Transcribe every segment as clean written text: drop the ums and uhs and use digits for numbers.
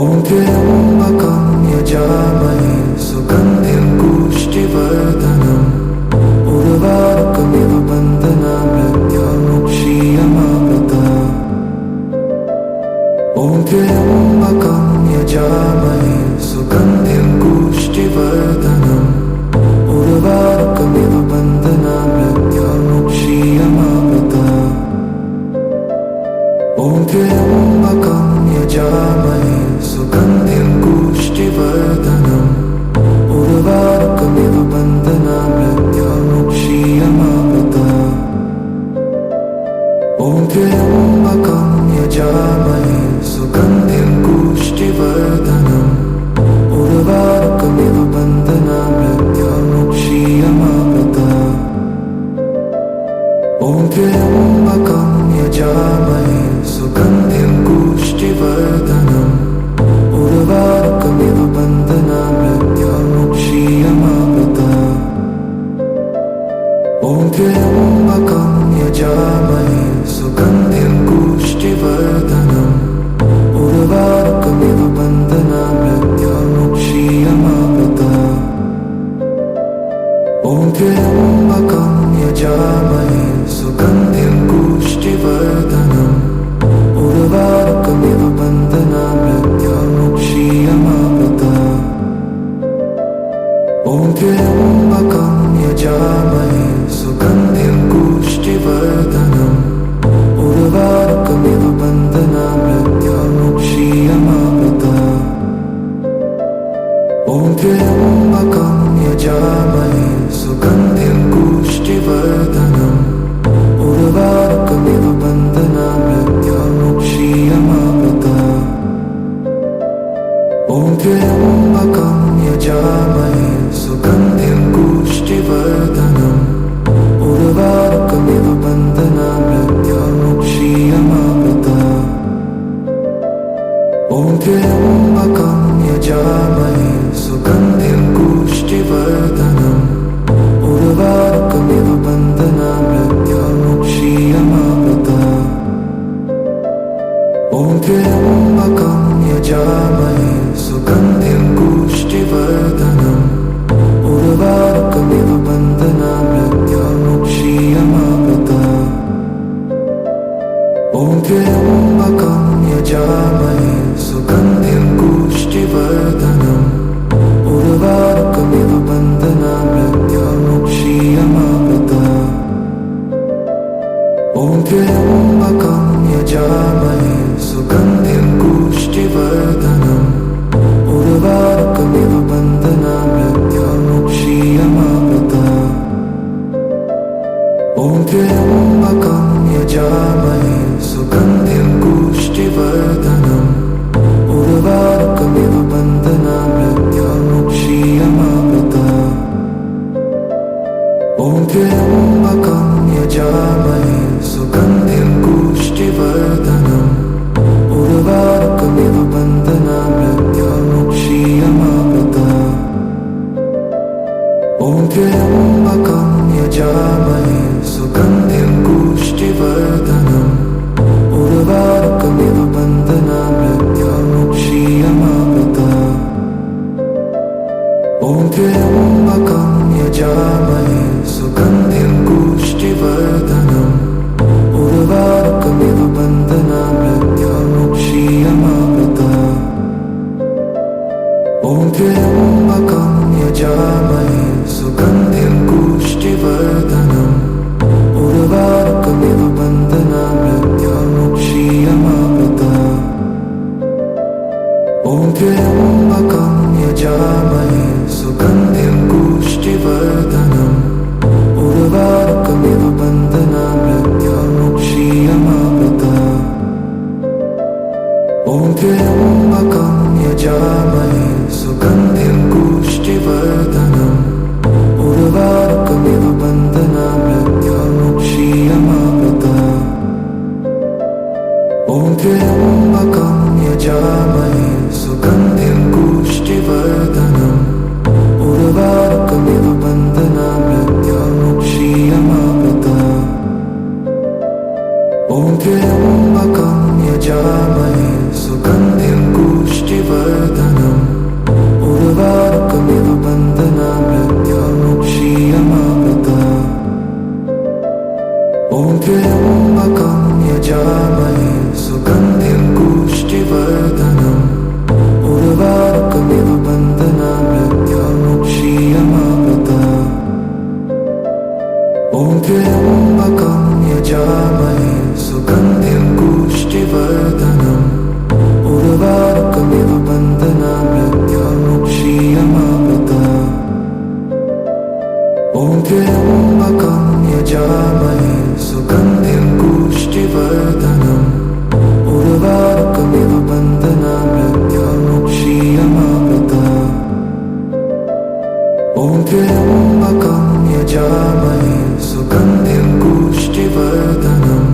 ॐ त्र्यम्बकं यजामहे सुगन्धिं पुष्टिवर्धनम् उर्वारुकमिव बन्धनामृत्युमुक्षीयमामृतात्। ॐ त्र्यम्बकं यजामहे सुगन्धिं पुष्टिवर्धनम् उर्वारुकमिव बन्धनामृत्युमुक्षीयमामृतात्। ॐ त्र्यम्बकं यजामहे सुगन्धिं पुष्टिवर्धनम् उर्वारुकमिव बन्धनामृत्युमुक्षीयमामृतात्। ॐ त्र्यम्बकं यजामहे सुगन्धिं पुष्टिवर्धनम् उर्वारुकमिव बन्धनामृत्युमुक्षीयमामृतात्। ॐ त्र्यम्बकं यजामहे सुगन्धिं पुष्टिवर्धनम् उर्वारुकमिव बन्धनामृत्युमुक्षीयमामृतात्। ॐ त्र्यम्बकं यजामहे सुगन्धिं पुष्टिवर्धनम् उर्वारुकमिव बन्धनामृत्युमुक्षीयमामृतात्। ॐ त्र्यम्बकं यजामहे सुगन्धिं पुष्टिवर्धनम् उर्वारुकमिव बन्धनामृत्युमुक्षीयमामृतात्। ॐ त्र्यम्बकं यजामहे सुगन्धिं पुष्टिवर्धनम् उर्वारुकमिव बन्धनामृत्युमुक्षीयमामृतात्। ॐ त्र्यम्बकं यजामहे सुगन्धिं पुष्टिवर्धनम् उर्वारुकमिव बन्धनामृत्युमुक्षीयमामृतात्। ॐ त्र्यम्बकं यजामहे सुगन्धिं पुष्टिवर्धनम् उर्वारुकमिव बन्धनामृत्युमुक्षीयमामृतात्। ॐ त्र्यम्बकं यजामहे सुगन्धिं पुष्टिवर्धनम् उर्वारुकमिव बन्धनामृत्युमुक्षीयमामृतात्। ॐ त्र्यम्बकं यजामहे सुगन्धिं पुष्टिवर्धनम् उर्वारुकमिव बन्धनामृत्युमुक्षीयमामृतात्। ॐ त्र्यम्बकं यजामहे सुगन्धिं पुष्टिवर्धनम् उर्वारुकमिव बन्धनामृत्युमुक्षीयमामृतात्। ॐ त्र्यम्बकं यजामहे सुगन्धिं पुष्टिवर्धनम् उर्वारुकमिव बन्धनामृत्युमुक्षीयमामृतात्। ॐ त्र्यम्बकं यजामहे सुगन्धिं पुष्टिवर्धनम् उर्वारुकमिव बन्धनामृत्युमुक्षीयमामृतात्। ॐ त्र्यम्बकं यजामहे सुगन्धिं पुष्टिवर्धनम् उर्वारुकमिव बन्धनामृत्युमुक्षीयमामृतात्। ॐ त्र्यम्बकं यजामहे सुगन्धिं पुष्टिवर्धनम् उर्वारुकमिव बन्धनामृत्युमुक्षीयमामृतात्। ॐ त्र्यम्बकं यजामहे सुगन्धिं पुष्टिवर्धनम् उर्वारुकमिव बन्धनामृत्युमुक्षीयमामृतात्। ॐ त्र्यम्बकं यजामहे सुगन्धिं पुष्टिवर्धनम् उर्वारुकमिव बन्धनामृत्युमुक्षीयमामृतात्। ॐ त्र्यम्बकं यजामहे सुगन्धिं पुष्टिवर्धनम् उर्वारुकमिव बन्धनामृत्युमुक्षीयमामृतात्। ॐ त्र्यम्बकं यजामहे सुगन्धिं पुष्टिवर्धनम् उर्वारुकमिव बन्धनामृत्युमुक्षीयमामृतात्। ॐ त्र्यम्बकं यजामहे सुगन्धिं पुष्टिवर्धनम् उर्वारुकमिव बन्धनामृत्युमुक्षीयमामृतात्। ॐ त्र्यम्बकं यजामहे सुगन्धिं पुष्टिवर्धनम् यजामहे सुगन्धिं पुष्टिवर्धनम् उर्वारुकमिव बन्धनामृत्युमुक्षीयमामृतात् ॐ त्र्यम्बकं यजामहे सुगन्धिं पुष्टिवर्धनम्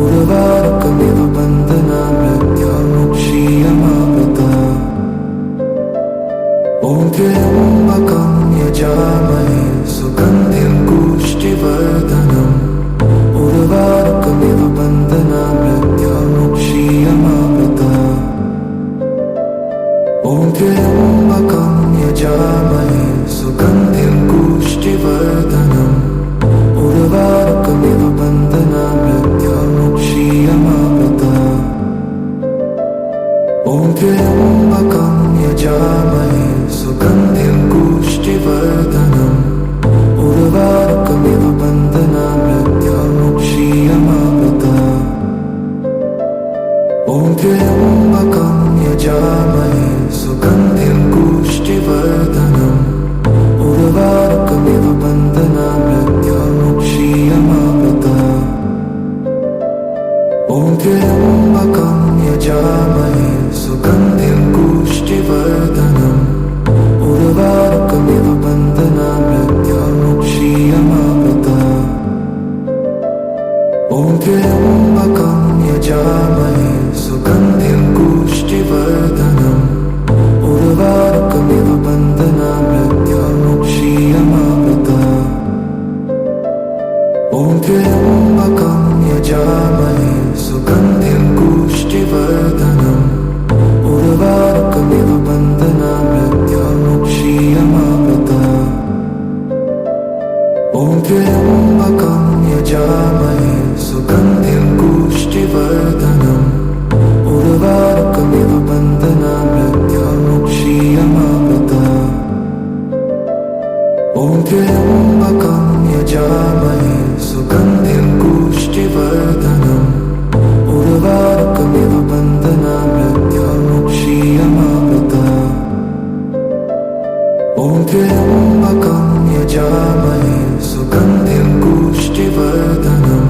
उर्वारुकमिव बन्धनामृत्युमुक्षीयमामृतात् ॐ त्र्यम्बकं यजामहे सुगन्धिं पुष्टिवर्धनम् उर्वारुकमिव बन्धनामृत्युमुक्षीयमामृतात् ॐ त्र्यम्बकं यजामहे सुगन्धिं पुष्टिवर्धनम् उर्वारुकमिव बन्धनामृत्युमुक्षीयमामृतात् ॐ त्र्यम्बकं यजामहे सुगन्धिं पुष्टिवर्धनम् उर्वारुकमिव बन्धनामृत्युमुक्षीयमामृतात् ॐ त्र्यम्बकं यजामहे सुगन्धिं पुष्टिवर्धनम् उर्वारुकमिव बन्धनामृत्युमुक्षीयमामृतात् ॐ त्र्यम्बकं यजामहे सुगन्धिं पुष्टिवर्धनम् उर्वारुकमिव बन्धनामृत्युमुक्षीयमामृतात् ॐ त्र्यम्बकं यजामहे सुगन्धिं पुष्टिवर्धनम् उर्वारुकमिव बन्धनामृत्युमुक्षीयमामृतात् ॐ त्र्यम्बकं यजामहे सुगन्धिं पुष्टिवर्धनम् उर्वारुकमिव बन्धनामृत्युमुक्षीयमामृतात् ॐ त्र्यम्बकं यजामहे सुगन्धिं पुष्टिवर्धनम् उर्वारुकमिव बन्धनामृत्युमुक्षीयमामृतात् ॐ त्र्यम्बकं यजामहे सुगन्धिं पुष्टिवर्धनम् उर्वारुकमिव बन्धनामृत्युमुक्षीयमामृतात् ॐ त्र्यम्बकं यजामहे सुगन्धिं पुष्टिवर्धनम्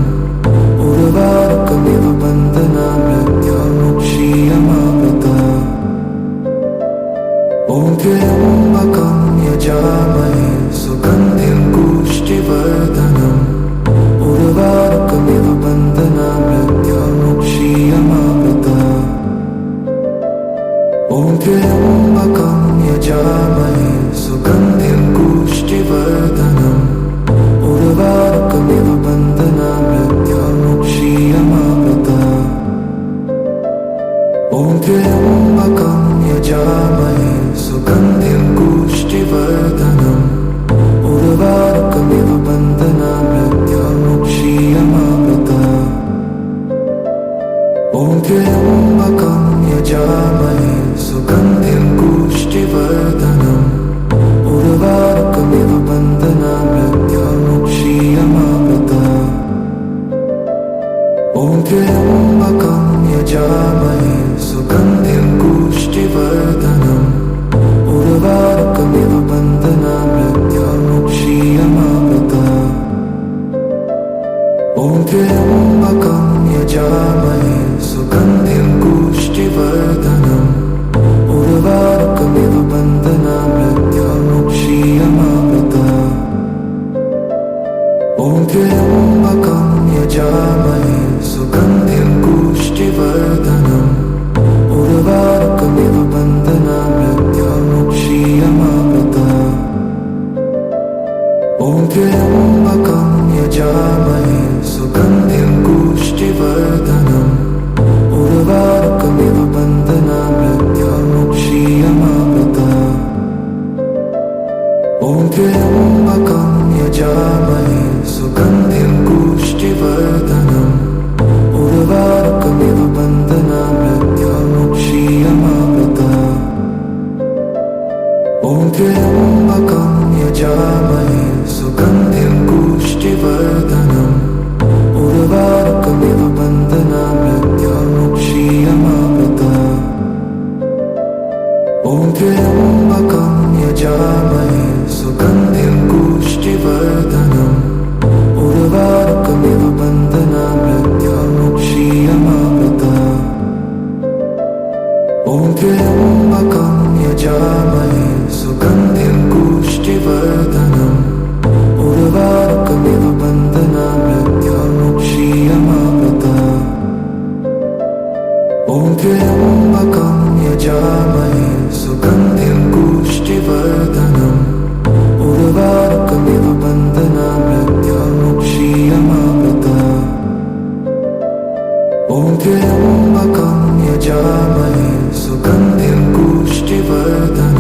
उर्वारुकमिव बन्धनामृत्युमुक्षीयमामृतात् ॐ त्र्यम्बकं यजामहे सुगन्धिं पुष्टिवर्धनम् उर्वारुकमिव बन्धनामृत्युमुक्षीयमामृतात् ॐ त्र्यम्बकं यजामहे सुगन्धिं पुष्टिवर्धनम् उर्वारुकमिव बन्धनामृत्युमुक्षीयमामृतात् ॐ त्र्यम्बकं यजामहे सुगन्धिं पुष्टिवर्धनम् उर्वारुकमिव बन्धनामृत्युमुक्षीयमामृतात् ॐ त्र्यम्बकं यजामहे सुगन्धिं पुष्टिवर्धनम् उर्वारुकमिव बन्धनामृत्युमुक्षीयमामृतात् ॐ त्र्यम्बकं यजामहे सुगन्धिं पुष्टिवर्धनम् उर्वारुकमिव बन्धनामृत्युमुक्षीयमामृतात् ॐ त्र्यम्बकं यजामहे सुगन्धिं पुष्टिवर्धनम् उर्वारुकमिव बन्धनामृत्युमुक्षीयमामृतात् ॐ त्र्यम्बकं यजामहे सुगन्धिं पुष्टिवर्धनम् उर्वारुकमिव बन्धनामृत्युमुक्षीयमामृतात् ॐ त्र्यम्बकं यजामहे सुगन्धिं पुष्टिवर्धनम् उर्वारुकमिव बन्धनामृत्युमुक्षीयमामृतात् ॐ त्र्यम्बकं यजामहे सुगन्धिं पुष्टिवर्धनम् उर्वारुकमिव बन्धनामृत्युर्मुक्षीयमामृतात् ॐ त्र्यम्बकं यजामहे सुगन्धिं पुष्टिवर्धनम् उर्वारुकमिव बन्धनामृत्युर्मुक्षीयमामृतात् ॐ त्र्यम्बकं यजामहे सुगन्धिं पुष्टिवर्धनम्